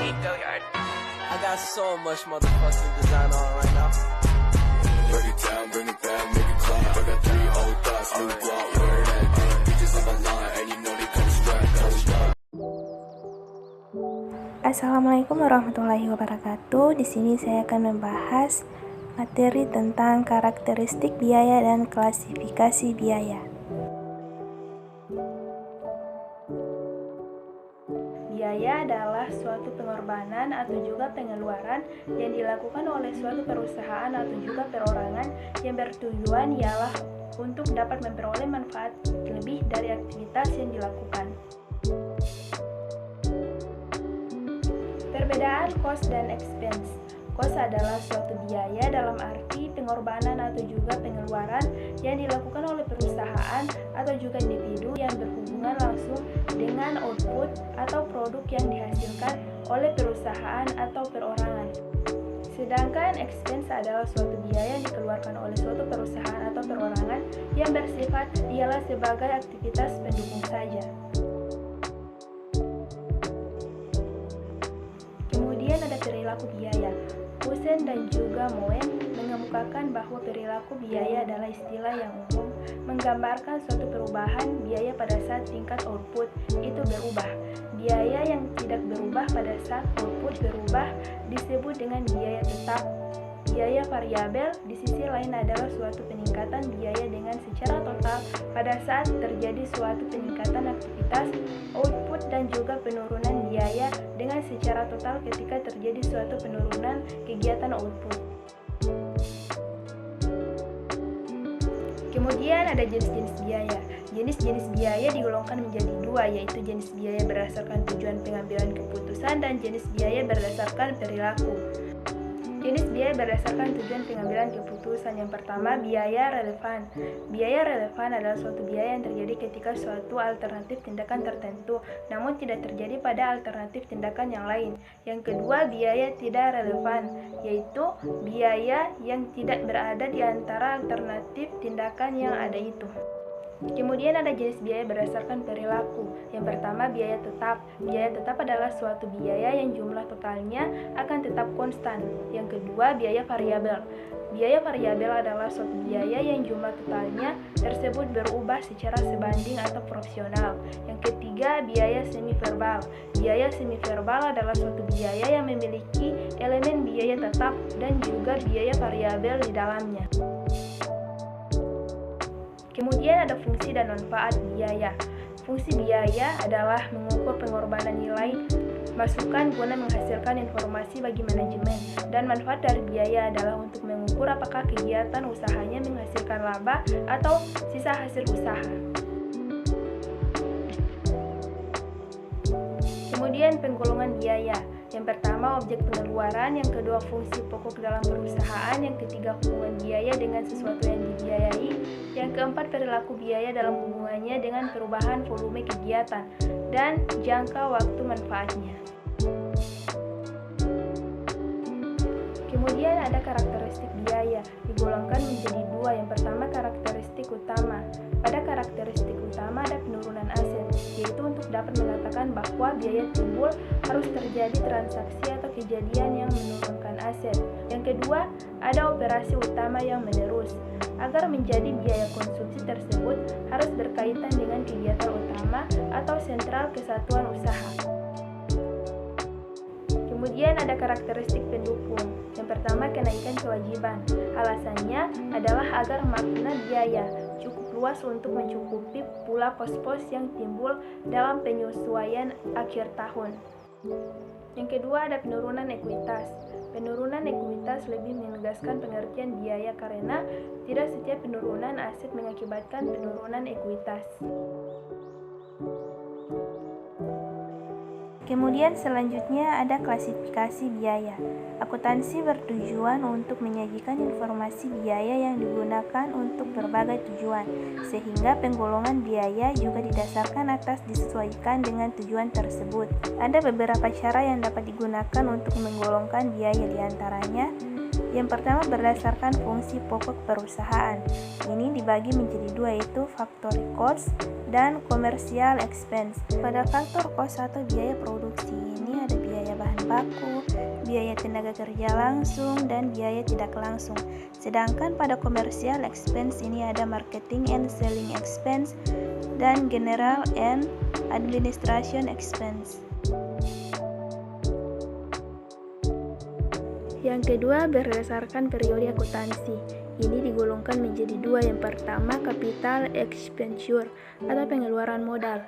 I got so much motherfucking design on right now. Break it down, bring it back, make it clap. I got 3 old thoughts, new block, where that bitches on my line, and you know they come strapped. Assalamualaikum warahmatullahi wabarakatuh. Di sini saya akan membahas materi tentang karakteristik biaya dan klasifikasi biaya. Biaya adalah suatu pengorbanan atau juga pengeluaran yang dilakukan oleh suatu perusahaan atau juga perorangan yang bertujuan ialah untuk dapat memperoleh manfaat lebih dari aktivitas yang dilakukan. Perbedaan cost dan expense. Cost adalah suatu biaya dalam arti pengorbanan atau juga pengeluaran yang dilakukan oleh perusahaan atau juga individu yang berhubungan langsung dengan output atau produk yang dihasilkan oleh perusahaan atau perorangan. Sedangkan expense adalah suatu biaya yang dikeluarkan oleh suatu perusahaan atau perorangan yang bersifat ialah sebagai aktivitas pendukung saja. Kemudian ada perilaku biaya. Husen dan juga Moen mengemukakan bahwa perilaku biaya adalah istilah yang umum menggambarkan suatu perubahan biaya pada saat tingkat output itu berubah. Biaya yang tidak berubah pada saat output berubah disebut dengan biaya tetap. Biaya variabel di sisi lain adalah suatu peningkatan biaya dengan secara total pada saat terjadi suatu peningkatan aktivitas output dan juga penurunan biaya dengan secara total ketika terjadi suatu penurunan kegiatan output. Kemudian ada jenis-jenis biaya. Jenis-jenis biaya digolongkan menjadi dua, yaitu jenis biaya berdasarkan tujuan pengambilan keputusan dan jenis biaya berdasarkan perilaku. Jenis biaya berdasarkan tujuan pengambilan keputusan. Yang pertama, biaya relevan. Biaya relevan adalah suatu biaya yang terjadi ketika suatu alternatif tindakan tertentu, namun tidak terjadi pada alternatif tindakan yang lain. Yang kedua, biaya tidak relevan, yaitu biaya yang tidak berada di antara alternatif tindakan yang ada itu. Kemudian ada jenis biaya berdasarkan perilaku. Yang pertama, biaya tetap. Biaya tetap adalah suatu biaya yang jumlah totalnya akan tetap konstan. Yang kedua, biaya variabel. Biaya variabel adalah suatu biaya yang jumlah totalnya tersebut berubah secara sebanding atau proporsional. Yang ketiga, biaya semi-verbal. Biaya semi-verbal adalah suatu biaya yang memiliki elemen biaya tetap dan juga biaya variabel di dalamnya. Kemudian ada fungsi dan manfaat biaya. Fungsi biaya adalah mengukur pengorbanan nilai masukan guna menghasilkan informasi bagi manajemen, dan manfaat dari biaya adalah untuk mengukur apakah kegiatan usahanya menghasilkan laba atau sisa hasil usaha. Kemudian penggolongan biaya. Yang pertama, objek pengeluaran. Yang kedua, fungsi pokok dalam perusahaan. Yang ketiga, hubungan biaya dengan sesuatu yang dibiayai. Yang keempat, perilaku biaya dalam hubungannya dengan perubahan volume kegiatan dan jangka waktu manfaatnya. Kemudian ada karakteristik biaya, digolongkan menjadi dua. Yang pertama, karakteristik utama. Pada karakteristik utama ada penurunan aset, yaitu untuk dapat mengatakan bahwa biaya timbul harus terjadi transaksi atau kejadian yang menurunkan aset. Yang kedua, ada operasi utama yang menerus. Agar menjadi biaya konsumsi tersebut harus berkaitan dengan kegiatan utama atau sentral kesatuan usaha. Kemudian ada karakteristik pendukung. Yang pertama, kenaikan kewajiban. Alasannya adalah agar makna biaya cukup luas untuk mencukupi pula pos-pos yang timbul dalam penyesuaian akhir tahun. Yang kedua, ada penurunan ekuitas. Penurunan ekuitas lebih menegaskan pengertian biaya karena tidak setiap penurunan aset mengakibatkan penurunan ekuitas. Kemudian selanjutnya ada klasifikasi biaya. Akuntansi bertujuan untuk menyajikan informasi biaya yang digunakan untuk berbagai tujuan, sehingga penggolongan biaya juga didasarkan atas disesuaikan dengan tujuan tersebut. Ada beberapa cara yang dapat digunakan untuk menggolongkan biaya, diantaranya yang pertama berdasarkan fungsi pokok perusahaan. Ini dibagi menjadi dua, yaitu factory cost dan commercial expense. Pada faktor cost atau biaya produksi ini ada biaya bahan baku, biaya tenaga kerja langsung, dan biaya tidak langsung. Sedangkan pada commercial expense ini ada marketing and selling expense dan general and administration expense. Yang kedua, berdasarkan periode akuntansi. Ini digolongkan menjadi dua. Yang pertama, capital expenditure atau pengeluaran modal.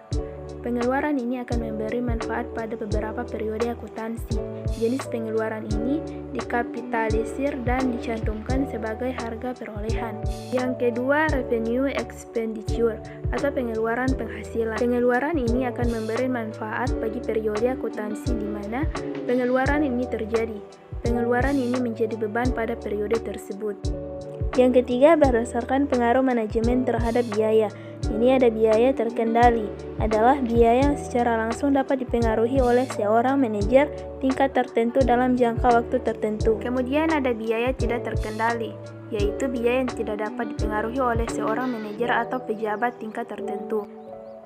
Pengeluaran ini akan memberi manfaat pada beberapa periode akuntansi. Jenis pengeluaran ini dikapitalisir dan dicantumkan sebagai harga perolehan. Yang kedua, revenue expenditure atau pengeluaran penghasilan. Pengeluaran ini akan memberi manfaat bagi periode akuntansi di mana pengeluaran ini terjadi. Pengeluaran ini menjadi beban pada periode tersebut. Yang ketiga, berdasarkan pengaruh manajemen terhadap biaya. Ini ada biaya terkendali, adalah biaya yang secara langsung dapat dipengaruhi oleh seorang manajer tingkat tertentu dalam jangka waktu tertentu. Kemudian ada biaya tidak terkendali, yaitu biaya yang tidak dapat dipengaruhi oleh seorang manajer atau pejabat tingkat tertentu.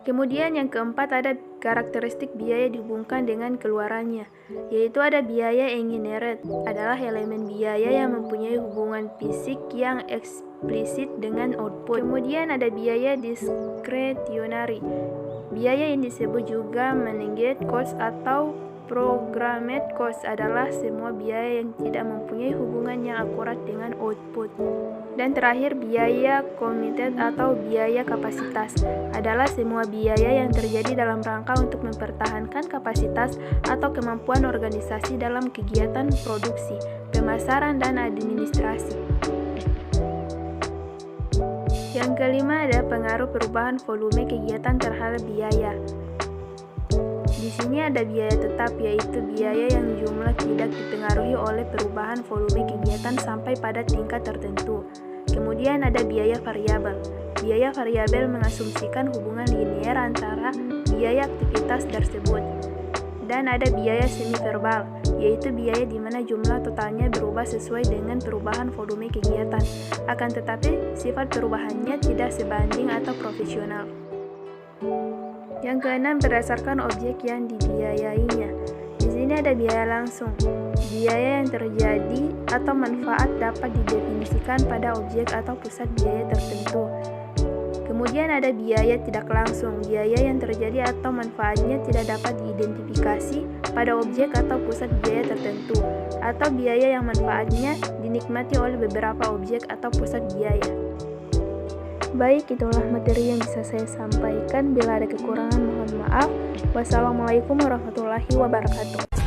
Kemudian yang keempat ada karakteristik biaya dihubungkan dengan keluarannya, yaitu ada biaya inherent, adalah elemen biaya yang mempunyai hubungan fisik yang eksplisit dengan output. Kemudian ada biaya discretionary, biaya yang disebut juga managed cost atau programmed cost, adalah semua biaya yang tidak mempunyai hubungan yang akurat dengan output. Dan terakhir, biaya committed atau biaya kapasitas adalah semua biaya yang terjadi dalam rangka untuk mempertahankan kapasitas atau kemampuan organisasi dalam kegiatan produksi, pemasaran, dan administrasi. Yang kelima ada pengaruh perubahan volume kegiatan terhadap biaya. Di sini ada biaya tetap, yaitu biaya yang jumlah tidak dipengaruhi oleh perubahan volume kegiatan sampai pada tingkat tertentu. Kemudian ada biaya variabel. Biaya variabel mengasumsikan hubungan linear antara biaya aktivitas tersebut. Dan ada biaya semi-verbal, yaitu biaya di mana jumlah totalnya berubah sesuai dengan perubahan volume kegiatan, akan tetapi sifat perubahannya tidak sebanding atau proporsional. Yang keenam, berdasarkan objek yang dibiayainya. Di sini ada biaya langsung. Biaya yang terjadi atau manfaat dapat didefinisikan pada objek atau pusat biaya tertentu. Kemudian ada biaya tidak langsung. Biaya yang terjadi atau manfaatnya tidak dapat diidentifikasi pada objek atau pusat biaya tertentu, atau biaya yang manfaatnya dinikmati oleh beberapa objek atau pusat biaya. Baik, itulah materi yang bisa saya sampaikan. Bila ada kekurangan, mohon maaf. Wassalamualaikum warahmatullahi wabarakatuh.